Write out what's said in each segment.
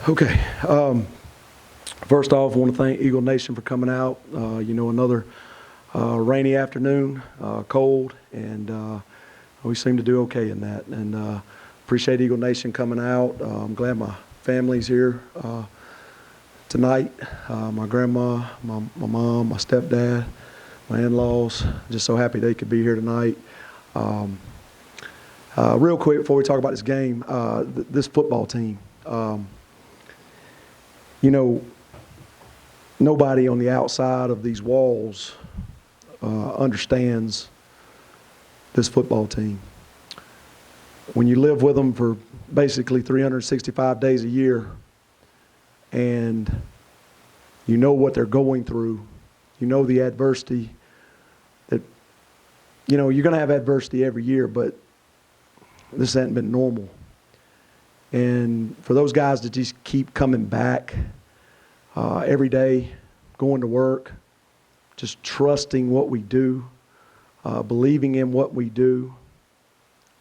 Okay. First off, I want to thank Eagle Nation for coming out. Another rainy afternoon, cold, and we seem to do okay in that. And appreciate Eagle Nation coming out. I'm glad my family's here tonight. My grandma, my mom, my stepdad, my in-laws. Just so happy they could be here tonight. Real quick before we talk about this game, this football team. Nobody on the outside of these walls understands this football team. When you live with them for basically 365 days a year and you know what they're going through, you know the adversity that, you're going to have adversity every year, but this hasn't been normal. And for those guys to just keep coming back every day, going to work, just trusting what we do, believing in what we do.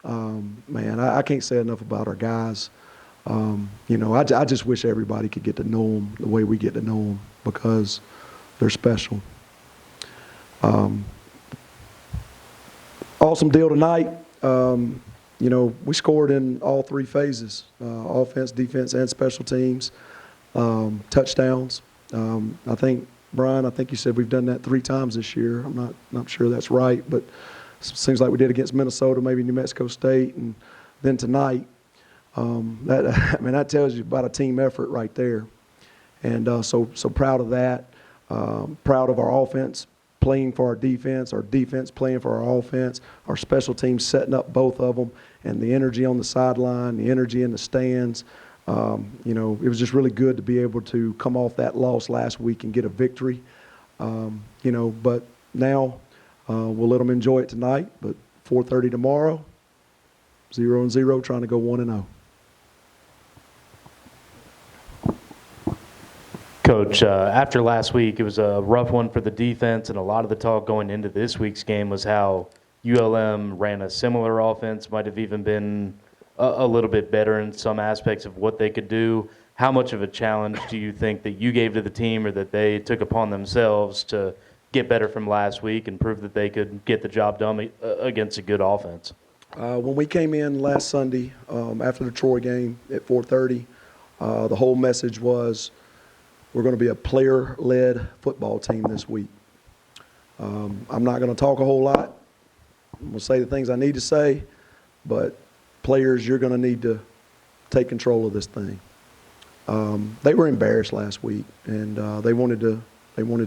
I can't say enough about our guys. I just wish everybody could get to know them the way we get to know them because they're special. Awesome deal tonight. We scored in all three7phases, offense, defense, and special teams, touchdowns. I think, Brian, you said we've done that 3 times this year. I'm not sure that's right, but it seems like we did against Minnesota, maybe New Mexico State, and then tonight. That tells you about a team effort right there. And so proud of that. Proud of our offense playing for our defense playing for our offense, our special teams setting up both of them, and the energy on the sideline, the energy in the stands. It was just really good to be able to come off that loss last week and get a victory. But now we'll let them enjoy it tonight. But 4:30 tomorrow, 0-0, trying to go 1-0. Coach, after last week, it was a rough one for the defense, and a lot of the talk going into this week's game was how ULM ran a similar offense, might have even been a little bit better in some aspects of what they could do. How much of a challenge do you think that you gave to the team or that they took upon themselves to get better from last week and prove that they could get the job done against a good offense? When we came in last Sunday after the Troy game at 4:30, the whole message was we're going to be a player-led football team this week. I'm not going to talk a whole lot. I'm going to say the things I need to say, but players, you're going to need to take control of this thing. They were embarrassed last week, and they wanted to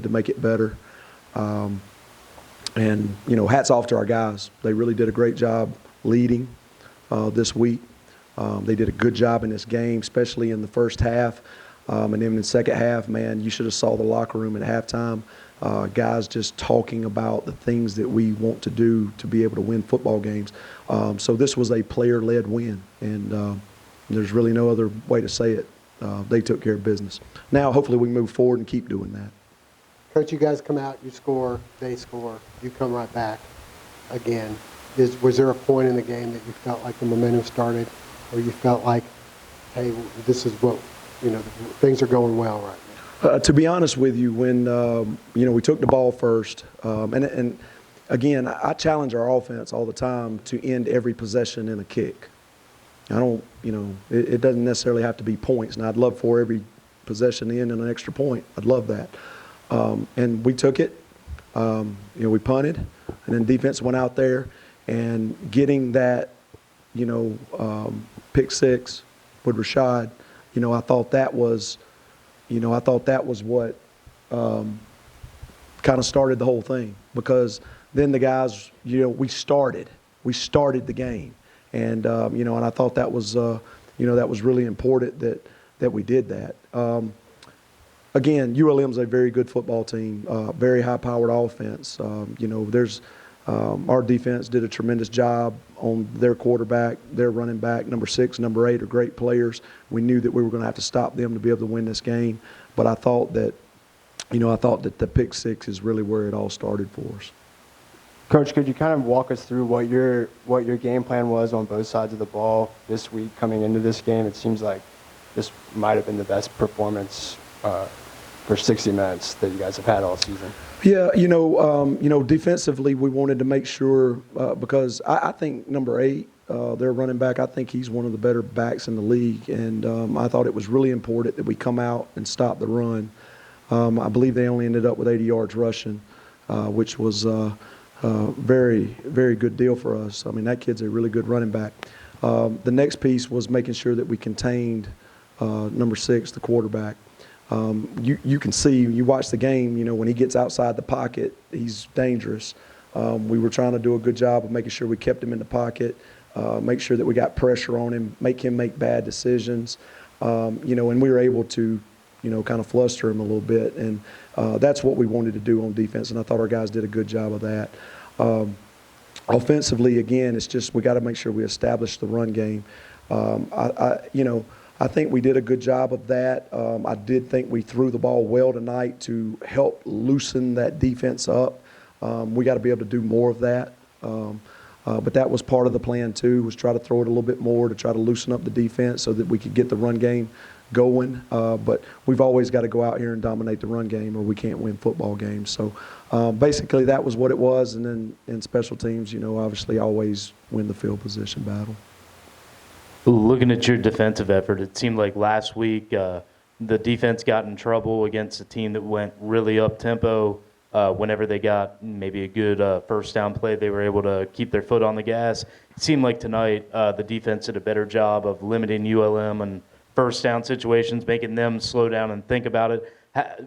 make it better. Hats off to our guys. They really did a great job leading this week. They did a good job in this game, especially in the first half. And then in the second half, man, you should have saw the locker room at halftime. Guys just talking about the things that we want to do to be able to win football games. So this was a player-led win, and there's really no other way to say it. They took care of business. Now, hopefully, we move forward and keep doing that. Coach, you guys come out, you score, they score, you come right back again. Was there a point in the game that you felt like the momentum started, or you felt like, hey, this is what, things are going well right now? To be honest with you, when we took the ball first, and again, I challenge our offense all the time to end every possession in a kick. I don't, it doesn't necessarily have to be points, and I'd love for every possession to end in an extra point. I'd love that. And we took it. We punted, and then defense went out there, and getting that, pick six with Rashad. I thought that was what kind of started the whole thing, because then the guys, we started the game, and and I thought that was that was really important that we did that. Again, ULM's a very good football team, very high-powered offense. Our defense did a tremendous job on their quarterback, their running back. Number 6, number 8 are great players. We knew that we were going to have to stop them to be able to win this game. But I thought that the pick six is really where it all started for us. Coach, could you kind of walk us through what your game plan was on both sides of the ball this week coming into this game? It seems like this might have been the best performance for 60 minutes that you guys have had all season. Yeah, defensively, we wanted to make sure because I think number 8, their running back, I think he's one of the better backs in the league, and I thought it was really important that we come out and stop the run. I believe they only ended up with 80 yards rushing, which was a very, very good deal for us. I mean, that kid's a really good running back. The next piece was making sure that we contained number 6, the quarterback. You can see, you watch the game, when he gets outside the pocket, he's dangerous. We were trying to do a good job of making sure we kept him in the pocket, make sure that we got pressure on him, make him make bad decisions, and we were able to, kind of fluster him a little bit. And that's what we wanted to do on defense, and I thought our guys did a good job of that. Offensively, again, it's just we got to make sure we establish the run game. I think we did a good job of that. I did think we threw the ball well tonight to help loosen that defense up. We got to be able to do more of that. But that was part of the plan too, was try to throw it a little bit more to try to loosen up the defense so that we could get the run game going. But we've always got to go out here and dominate the run game or we can't win football games. So basically that was what it was. And then in special teams, obviously always win the field position battle. Looking at your defensive effort, it seemed like last week the defense got in trouble against a team that went really up-tempo. Whenever they got maybe a good first down play, they were able to keep their foot on the gas. It seemed like tonight the defense did a better job of limiting ULM and first down situations, making them slow down and think about it.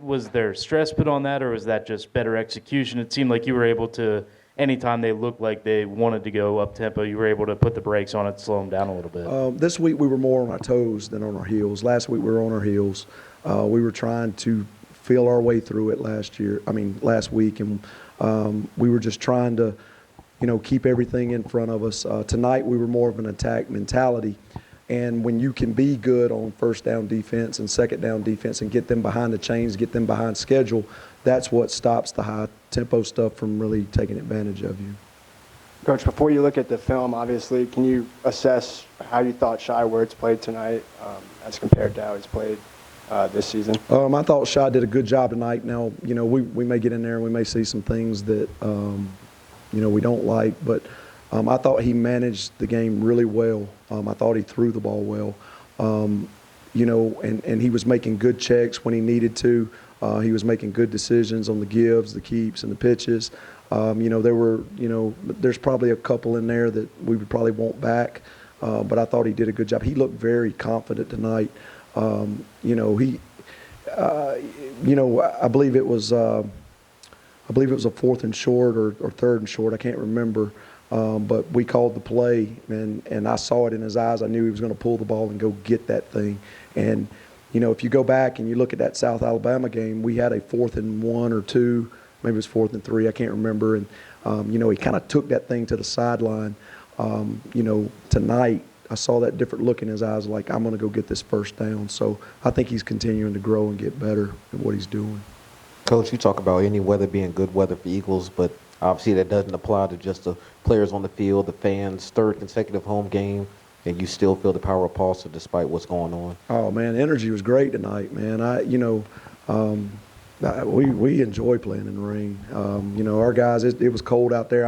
Was there stress put on that, or was that just better execution? It seemed like you were able to, anytime they looked like they wanted to go up-tempo, you were able to put the brakes on it, slow them down a little bit. This week we were more on our toes than on our heels. Last week we were on our heels. We were trying to feel our way through it last week, and we were just trying to, keep everything in front of us. Tonight we were more of an attack mentality, and when you can be good on first down defense and second down defense and get them behind the chains, get them behind schedule, that's what stops the high tempo stuff from really taking advantage of you. Coach, before you look at the film, obviously, can you assess how you thought Shy Words played tonight as compared to how he's played this season? I thought Shy did a good job tonight. Now, we may get in there and we may see some things that, we don't like, but I thought he managed the game really well. I thought he threw the ball well, and he was making good checks when he needed to. He was making good decisions on the gives, the keeps, and the pitches. There's probably a couple in there that we would probably want back, but I thought he did a good job. He looked very confident tonight. I believe it was a 4th and short or 3rd and short. I can't remember. But we called the play, and I saw it in his eyes. I knew he was going to pull the ball and go get that thing. And, if you go back and you look at that South Alabama game, we had a 4th and 1 or 2, maybe it was 4th and 3, I can't remember. And, he kind of took that thing to the sideline. Tonight, I saw that different look in his eyes, like, I'm going to go get this first down. So I think he's continuing to grow and get better at what he's doing. Coach, you talk about any weather being good weather for Eagles, but obviously that doesn't apply to just the players on the field, the fans, 3rd consecutive home game, and you still feel the power of Paulson despite what's going on. Oh, man, energy was great tonight, man. We enjoy playing in the rain. Our guys, it was cold out there.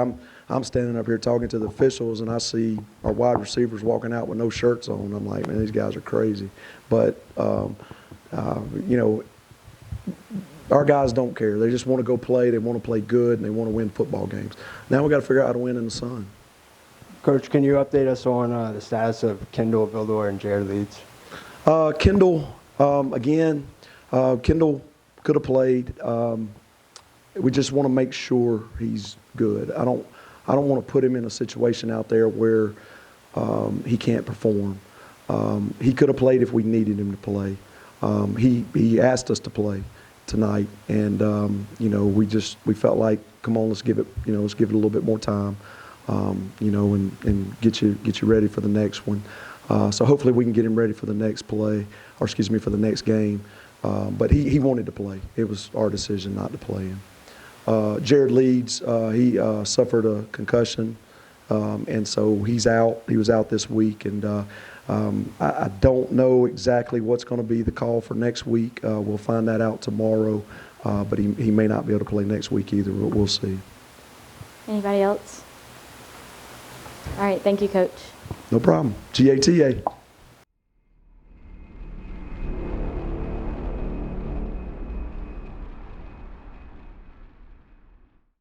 I'm standing up here talking to the officials, and I see our wide receivers walking out with no shirts on. I'm like, man, these guys are crazy. But, our guys don't care. They just want to go play. They want to play good, and they want to win football games. Now we got to figure out how to win in the sun. Coach, can you update us on the status of Kendall Vildor and Jared Leeds? Kendall, Kendall could have played. We just want to make sure he's good. I don't want to put him in a situation out there where he can't perform. He could have played if we needed him to play. He asked us to play tonight, and we felt like, come on, let's give it a little bit more time, and get you ready for the next one. So hopefully we can get him ready for the next play, for the next game. But he wanted to play. It was our decision not to play him. Jared Leeds, he suffered a concussion, and so he's out. He was out this week, and I don't know exactly what's going to be the call for next week. We'll find that out tomorrow, but he may not be able to play next week either, but we'll see. Anybody else? All right, thank you, Coach. No problem. GATA.